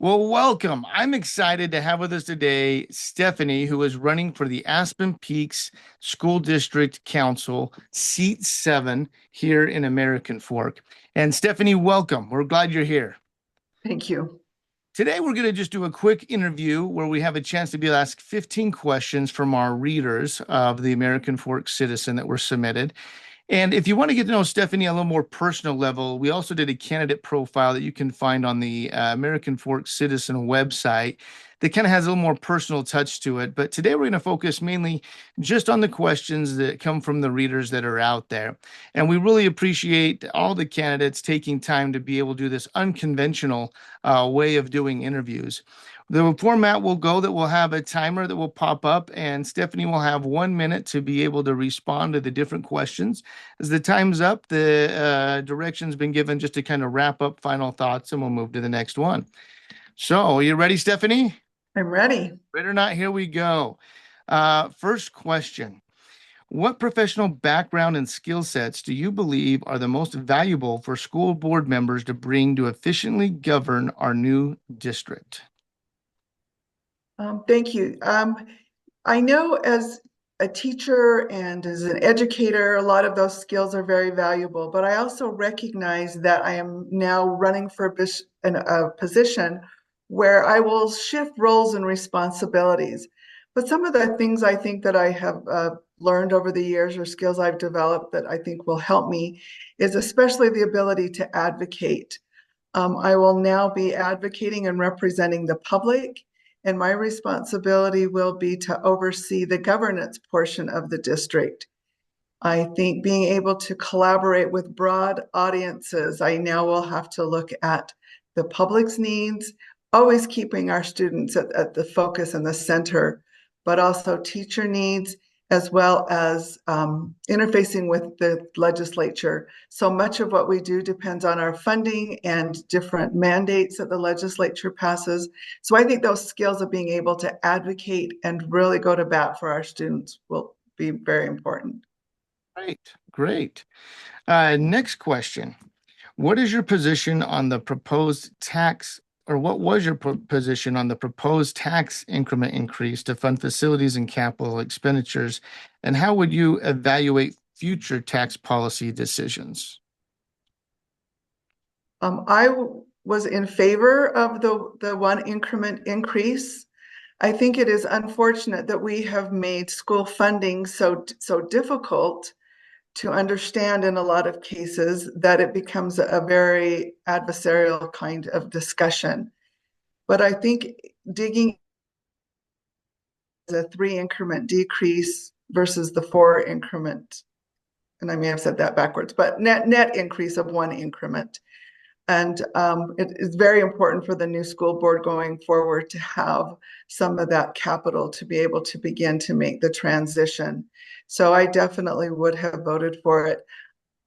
Well, welcome. I'm excited to have with us today Stephanie, who is running for the Aspen Peaks School District Council, seat 7 here in American Fork. And Stephanie, welcome. We're glad you're here. Thank you. Today, we're going to just do a quick interview where we have a chance to be able to ask 15 questions from our readers of the American Fork Citizen that were submitted. And if you want to get to know Stephanie on a little more personal level, we also did a candidate profile that you can find on the American Fork Citizen website that kind of has a little more personal touch to it. But today we're going to focus mainly just on the questions that come from the readers that are out there. And we really appreciate all the candidates taking time to be able to do this unconventional way of doing interviews. The format will go that we'll have a timer that will pop up, and Stephanie will have 1 minute to be able to respond to the different questions. As the time's up, the direction's been given just to kind of wrap up final thoughts, and we'll move to the next one. So, are you ready, Stephanie? I'm ready. Ready or not, here we go. First question. What professional background and skill sets do you believe are the most valuable for school board members to bring to efficiently govern our new district? Thank you. I know as a teacher and as an educator, a lot of those skills are very valuable, but I also recognize that I am now running for a position where I will shift roles and responsibilities. But some of the things I think that I have learned over the years or skills I've developed that I think will help me is especially the ability to advocate. I will now be advocating and representing the public, and my responsibility will be to oversee the governance portion of the district. I think being able to collaborate with broad audiences, I now will have to look at the public's needs, always keeping our students at the focus and the center, but also teacher needs, as well as interfacing with the legislature. So much of what we do depends on our funding and different mandates that the legislature passes. So I think those skills of being able to advocate and really go to bat for our students will be very important. Great, great. Next question. What is your position on the proposed tax, or what was your position on the proposed tax increment increase to fund facilities and capital expenditures? And how would you evaluate future tax policy decisions? I was in favor of the one increment increase. I think it is unfortunate that we have made school funding so difficult to understand in a lot of cases that it becomes a very adversarial kind of discussion. But I think digging the 3 increment decrease versus the 4 increment, and I may have said that backwards, but net increase of 1 increment. And it is very important for the new school board going forward to have some of that capital to be able to begin to make the transition. So I definitely would have voted for it.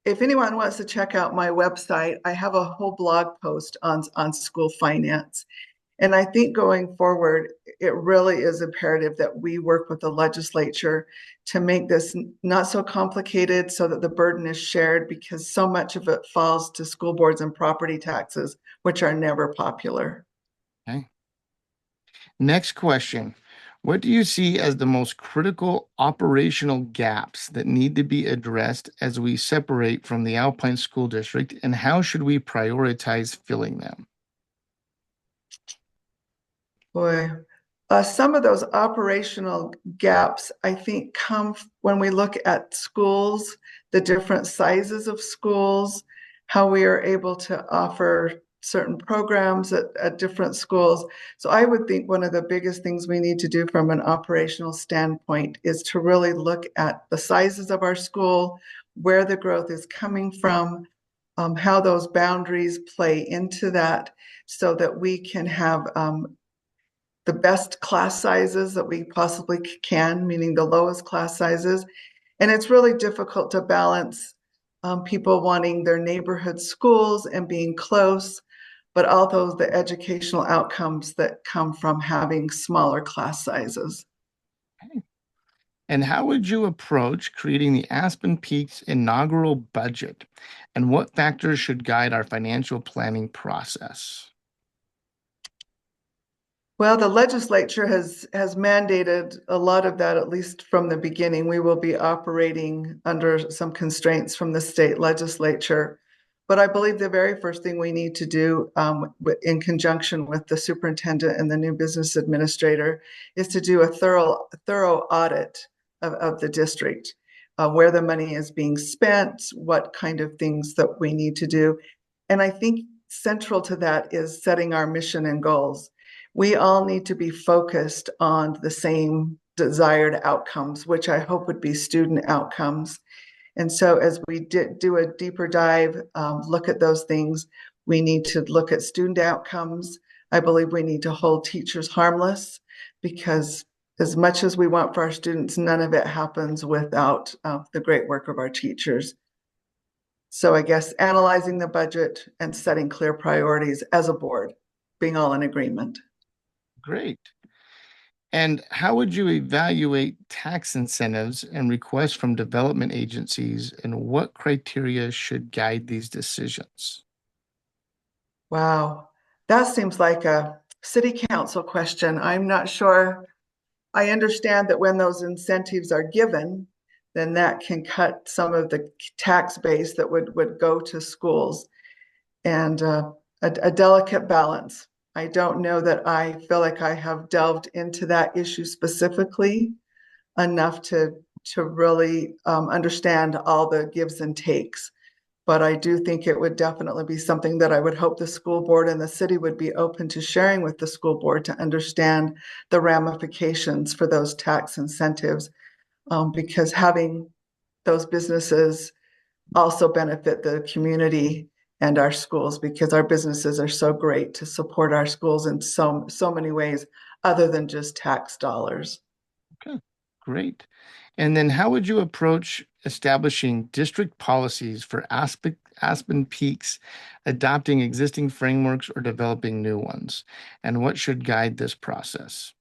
If anyone wants to check out my website, I have a whole blog post on school finance. And I think going forward, it really is imperative that we work with the legislature to make this not so complicated so that the burden is shared, because so much of it falls to school boards and property taxes, which are never popular. Okay. Next question. What do you see as the most critical operational gaps that need to be addressed as we separate from the Alpine School District, and how should we prioritize filling them? Boy, some of those operational gaps, I think, come when we look at schools, the different sizes of schools, how we are able to offer certain programs at different schools. So I would think one of the biggest things we need to do from an operational standpoint is to really look at the sizes of our school, where the growth is coming from, how those boundaries play into that, so that we can have the best class sizes that we possibly can, meaning the lowest class sizes. And it's really difficult to balance people wanting their neighborhood schools and being close, but also the educational outcomes that come from having smaller class sizes. And how would you approach creating the Aspen Peaks inaugural budget? And what factors should guide our financial planning process? Well, the legislature has mandated a lot of that, at least from the beginning. We will be operating under some constraints from the state legislature. But I believe the very first thing we need to do, in conjunction with the superintendent and the new business administrator, is to do a thorough audit of the district, where the money is being spent, what kind of things that we need to do. And I think central to that is setting our mission and goals. We all need to be focused on the same desired outcomes, which I hope would be student outcomes. And so, as we do a deeper dive, look at those things, we need to look at student outcomes. I believe we need to hold teachers harmless, because as much as we want for our students, none of it happens without the great work of our teachers. So I guess analyzing the budget and setting clear priorities as a board, being all in agreement. Great. And how would you evaluate tax incentives and requests from development agencies, and what criteria should guide these decisions? Wow, that seems like a city council question. I'm not sure. I understand that when those incentives are given, then that can cut some of the tax base that would go to schools, and a delicate balance. I don't know that I feel like I have delved into that issue specifically enough to really understand all the gives and takes. But I do think it would definitely be something that I would hope the school board and the city would be open to sharing with the school board, to understand the ramifications for those tax incentives, because having those businesses also benefit the community and our schools, because our businesses are so great to support our schools in so many ways other than just tax dollars. Okay, great. And then how would you approach establishing district policies for Aspen Peaks, adopting existing frameworks or developing new ones? And what should guide this process?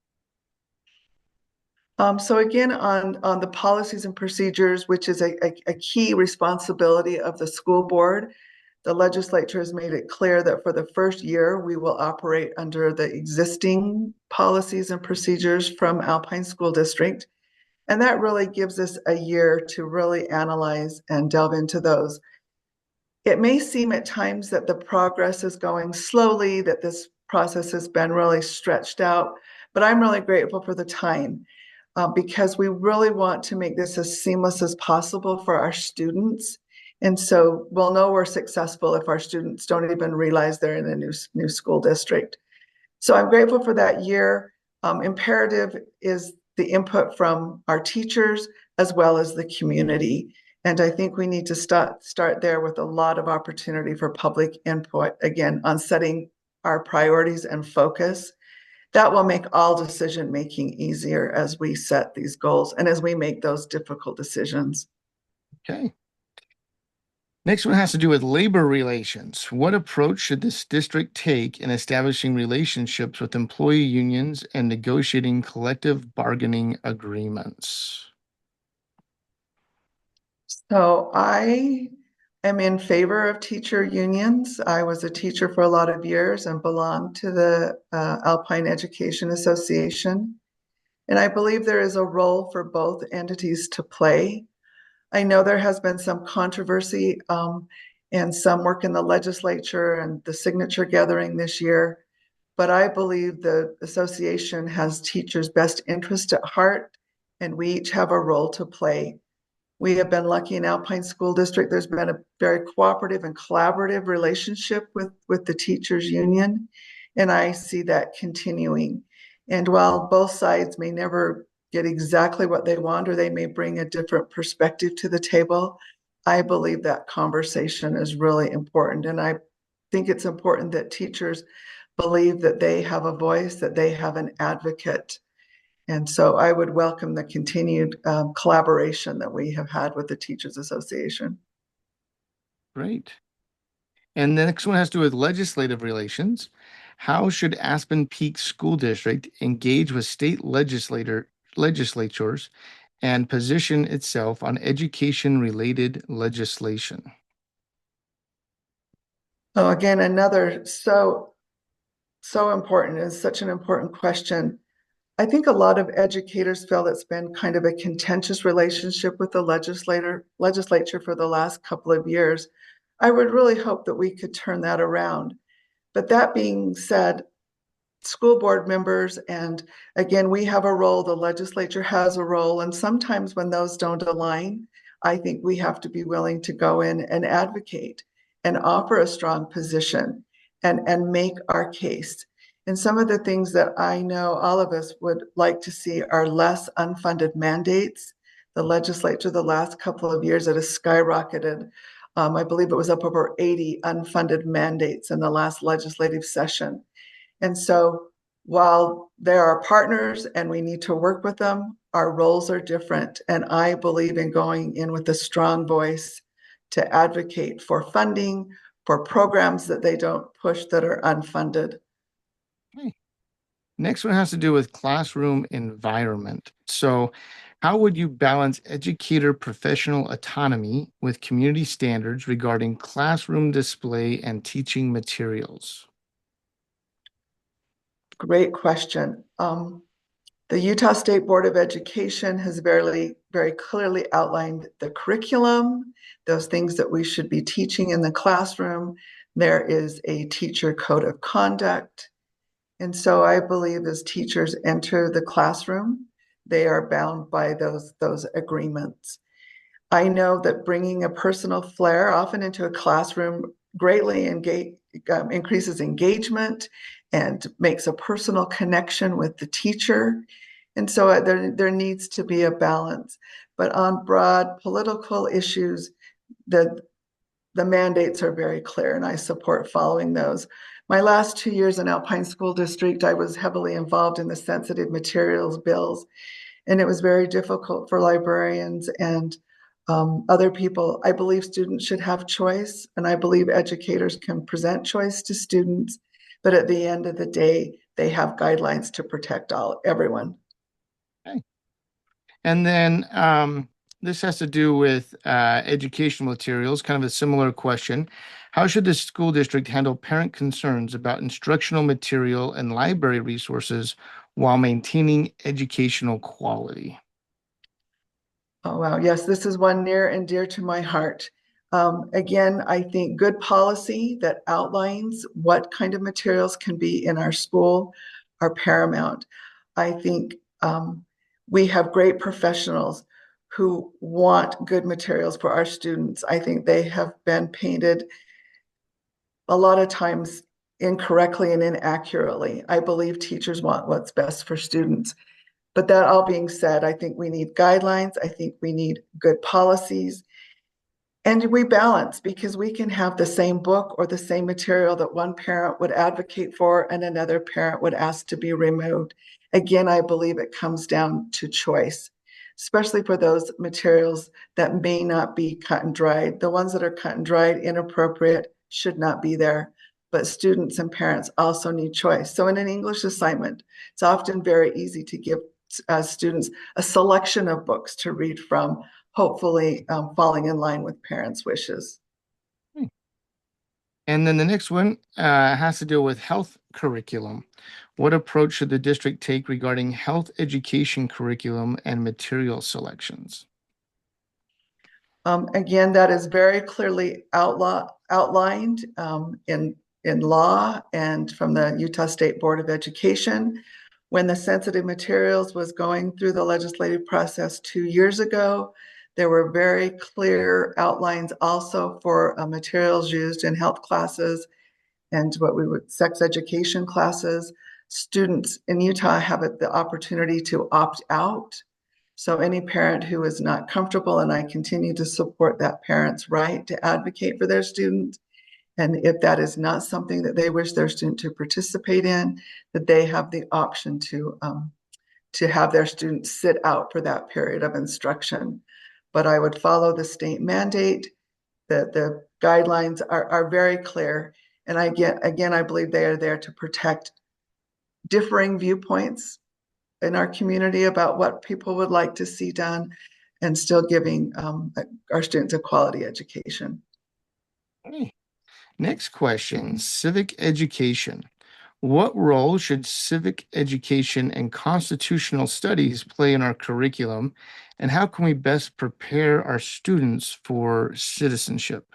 So again, on the policies and procedures, which is a key responsibility of the school board, the legislature has made it clear that for the first year, we will operate under the existing policies and procedures from Alpine School District. And that really gives us a year to really analyze and delve into those. It may seem at times that the progress is going slowly, that this process has been really stretched out, but I'm really grateful for the time, because we really want to make this as seamless as possible for our students. And so we'll know we're successful if our students don't even realize they're in a new school district. So I'm grateful for that year. Imperative is the input from our teachers as well as the community. And I think we need to start there with a lot of opportunity for public input, again, on setting our priorities and focus. That will make all decision making easier as we set these goals and as we make those difficult decisions. Okay. Next one has to do with labor relations. What approach should this district take in establishing relationships with employee unions and negotiating collective bargaining agreements? So I am in favor of teacher unions. I was a teacher for a lot of years and belonged to the Alpine Education Association. And I believe there is a role for both entities to play. I know there has been some controversy, and some work in the legislature and the signature gathering this year, but I believe the association has teachers' best interest at heart, and we each have a role to play. We have been lucky in Alpine School District. There's been a very cooperative and collaborative relationship with the teachers union, and I see that continuing. And while both sides may never get exactly what they want, or they may bring a different perspective to the table, I believe that conversation is really important. And I think it's important that teachers believe that they have a voice, that they have an advocate. And so I would welcome the continued collaboration that we have had with the Teachers Association. Great. And the next one has to do with legislative relations. How should Aspen Peak School District engage with state legislatures and position itself on education-related legislation? So again, another so So important. It's such an important question. I think a lot of educators feel it's been kind of a contentious relationship with the legislature for the last couple of years. I would really hope that we could turn that around. But that being said, school board members, and again, we have a role, the legislature has a role, and sometimes when those don't align, I think we have to be willing to go in and advocate and offer a strong position and make our case. And some of the things that I know all of us would like to see are less unfunded mandates. The legislature, the last couple of years, it has skyrocketed. I believe it was up over 80 unfunded mandates in the last legislative session. And so while there are partners and we need to work with them, our roles are different. And I believe in going in with a strong voice to advocate for funding, for programs that they don't push that are unfunded. Okay. Next one has to do with classroom environment. So, how would you balance educator professional autonomy with community standards regarding classroom display and teaching materials? Great question. The Utah State Board of Education has very clearly outlined the curriculum, those things that we should be teaching in the classroom. There is a teacher code of conduct. And so I believe as teachers enter the classroom, they are bound by those agreements. I know that bringing a personal flair often into a classroom greatly increases engagement and makes a personal connection with the teacher. And so there needs to be a balance. But on broad political issues, the, the mandates are very clear, and I support following those. My last 2 years in Alpine School District, I was heavily involved in the sensitive materials bills, and it was very difficult for librarians and other people. I believe students should have choice, and I believe educators can present choice to students, but at the end of the day, they have guidelines to protect everyone. Okay. And then this has to do with educational materials, kind of a similar question. How should the school district handle parent concerns about instructional material and library resources while maintaining educational quality? Oh, wow. Yes, this is one near and dear to my heart. Again, I think good policy that outlines what kind of materials can be in our school are paramount. I think we have great professionals who want good materials for our students. I think they have been painted a lot of times incorrectly and inaccurately. I believe teachers want what's best for students. But that all being said, I think we need guidelines. I think we need good policies. And we balance because we can have the same book or the same material that one parent would advocate for and another parent would ask to be removed. Again, I believe it comes down to choice, especially for those materials that may not be cut and dried. The ones that are cut and dried, inappropriate, should not be there. But students and parents also need choice. So in an English assignment, it's often very easy to give students a selection of books to read from, hopefully falling in line with parents' wishes. Hmm. And then the next one has to do with health curriculum. What approach should the district take regarding health education curriculum and material selections? Again, that is very clearly outlined in law and from the Utah State Board of Education. When the sensitive materials was going through the legislative process 2 years ago, there were very clear outlines also for materials used in health classes and what we would sex education classes. Students in Utah have the opportunity to opt out. So any parent who is not comfortable, and I continue to support that parent's right to advocate for their student. And if that is not something that they wish their student to participate in, that they have the option to have their students sit out for that period of instruction. But I would follow the state mandate. The guidelines are very clear. And again, I believe they are there to protect differing viewpoints in our community about what people would like to see done and still giving our students a quality education. Okay. Next question, civic education. What role should civic education and constitutional studies play in our curriculum, and how can we best prepare our students for citizenship?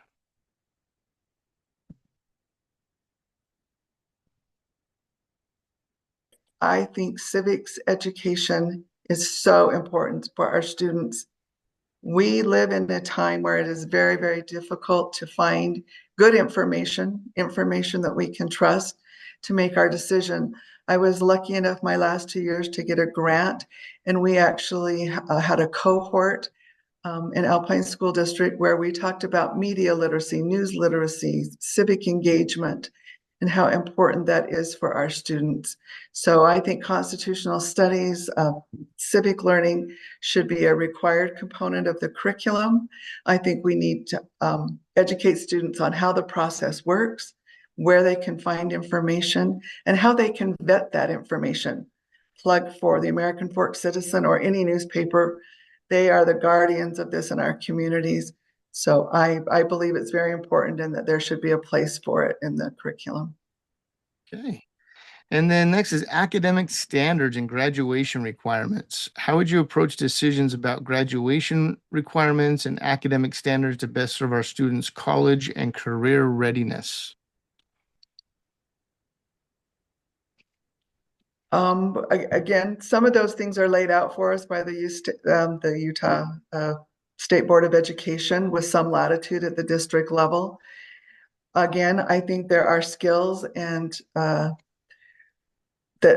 I think civics education is so important for our students. We live in a time where it is very, very difficult to find good information that we can trust to make our decision. I was lucky enough my last 2 years to get a grant, and we actually had a cohort in Alpine School District where we talked about media literacy, news literacy, civic engagement, and how important that is for our students. So I think constitutional studies, civic learning should be a required component of the curriculum. I think we need to educate students on how the process works, where they can find information, and how they can vet that information. Plug for the American Fork Citizen or any newspaper. They are the guardians of this in our communities. So I believe it's very important and that there should be a place for it in the curriculum. Okay. And then next is academic standards and graduation requirements. How would you approach decisions about graduation requirements and academic standards to best serve our students' college and career Again, some of those things are laid out for us by the Utah State Board of Education with some latitude at the district level. Again, I think there are skills and that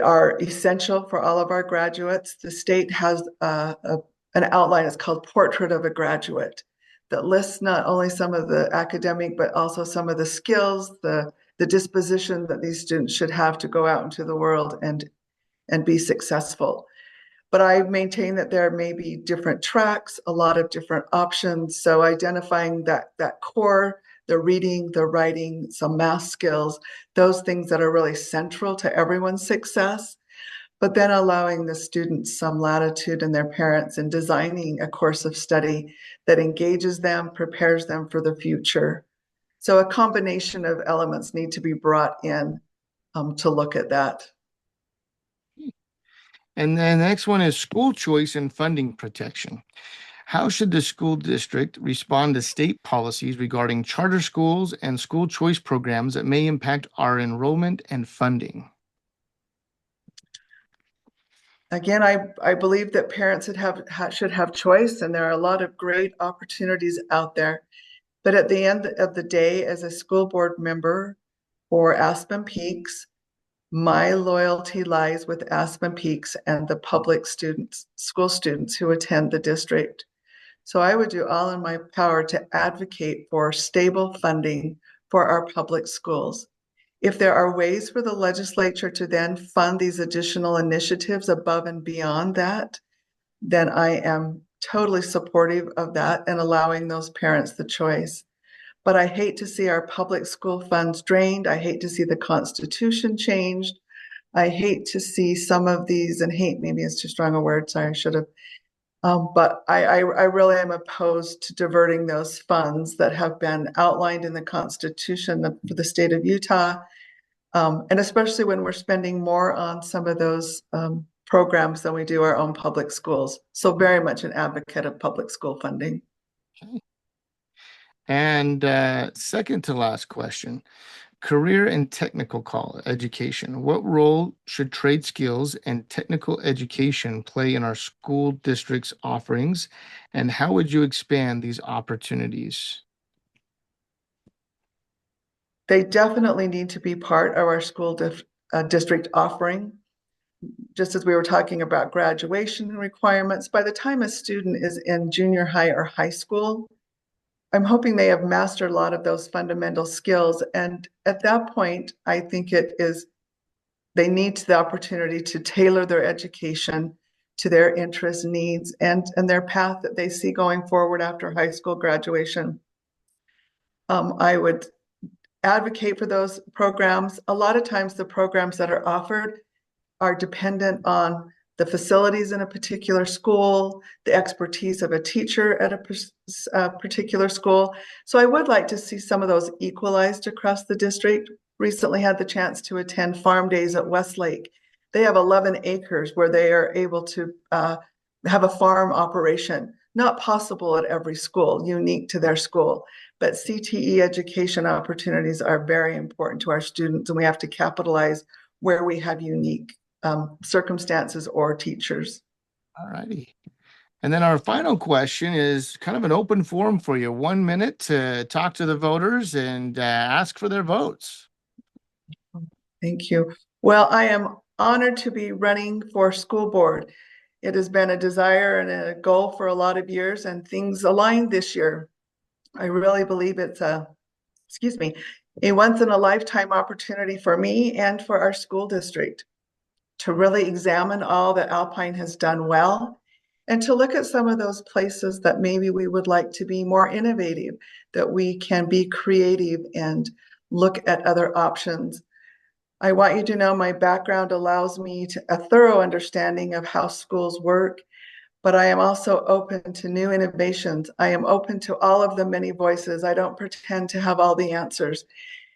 are essential for all of our graduates. The state has an outline, it's called Portrait of a Graduate, that lists not only some of the academic, but also some of the skills, the disposition that these students should have to go out into the world and be successful. But I maintain that there may be different tracks, a lot of different options. So identifying that core, the reading, the writing, some math skills, those things that are really central to everyone's success, but then allowing the students some latitude and their parents in designing a course of study that engages them, prepares them for the future. So a combination of elements need to be brought in to look at that. And then the next one is school choice and funding protection. How should the school district respond to state policies regarding charter schools and school choice programs that may impact our enrollment and funding? Again, I believe that parents should have choice, and there are a lot of great opportunities out there. But at the end of the day, as a school board member for Aspen Peaks, my loyalty lies with Aspen Peaks and the public students, school students who attend the district. So I would do all in my power to advocate for stable funding for our public schools. If there are ways for the legislature to then fund these additional initiatives above and beyond that, then I am totally supportive of that and allowing those parents the choice. But I hate to see our public school funds drained. I hate to see the Constitution changed. I hate to see some of these, and hate maybe is too strong a word. Sorry, I should have. But I really am opposed to diverting those funds that have been outlined in the Constitution for the state of Utah, and especially when we're spending more on some of those programs than we do our own public schools. So very much an advocate of public school funding. Okay. And second to last question, career and technical college education. What role should trade skills and technical education play in our school district's offerings, and how would you expand these opportunities? They definitely need to be part of our district offering. Just as we were talking about graduation requirements, by the time a student is in junior high or high school, I'm hoping they have mastered a lot of those fundamental skills. And at that point, I think they need the opportunity to tailor their education to their interests, needs, and their path that they see going forward after high school graduation. I would advocate for those programs. A lot of times the programs that are offered are dependent on the facilities in a particular school, the expertise of a teacher at a particular school. So I would like to see some of those equalized across the district. recently had the chance to attend farm days at Westlake. They have 11 acres where they are able to have a farm operation. Not possible at every school, unique to their school, but CTE education opportunities are very important to our students, and we have to capitalize where we have unique circumstances or teachers. All righty. And then our final question is kind of an open forum for you. 1 minute to talk to the voters and ask for their votes. Thank you. Well, I am honored to be running for school board. It has been a desire and a goal for a lot of years, and things aligned this year. I really believe it's excuse me, a once in a lifetime opportunity for me and for our school district to really examine all that Alpine has done well and to look at some of those places that maybe we would like to be more innovative, that we can be creative and look at other options. I want you to know my background allows me to a thorough understanding of how schools work, but I am also open to new innovations. I am open to all of the many voices. I don't pretend to have all the answers.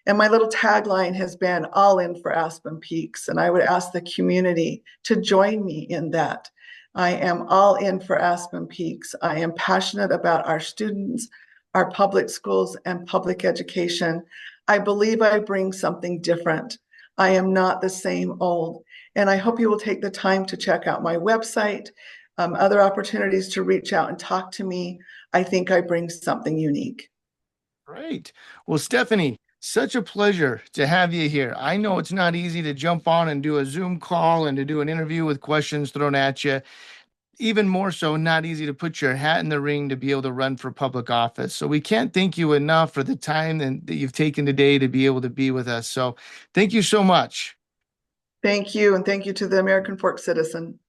And my little tagline has been all in for Aspen Peaks. And I would ask the community to join me in that. I am all in for Aspen Peaks. I am passionate about our students, our public schools, and public education. I believe I bring something different. I am not the same old. And I hope you will take the time to check out my website, other opportunities to reach out and talk to me. I think I bring something unique. Great. Well, Stephanie, such a pleasure to have you here. I know it's not easy to jump on and do a Zoom call and to do an interview with questions thrown at you. Even more so, not easy to put your hat in the ring to be able to run for public office. So we can't thank you enough for the time that you've taken today to be able to be with us. So thank you so much. Thank you. And thank you to the American Fork Citizen.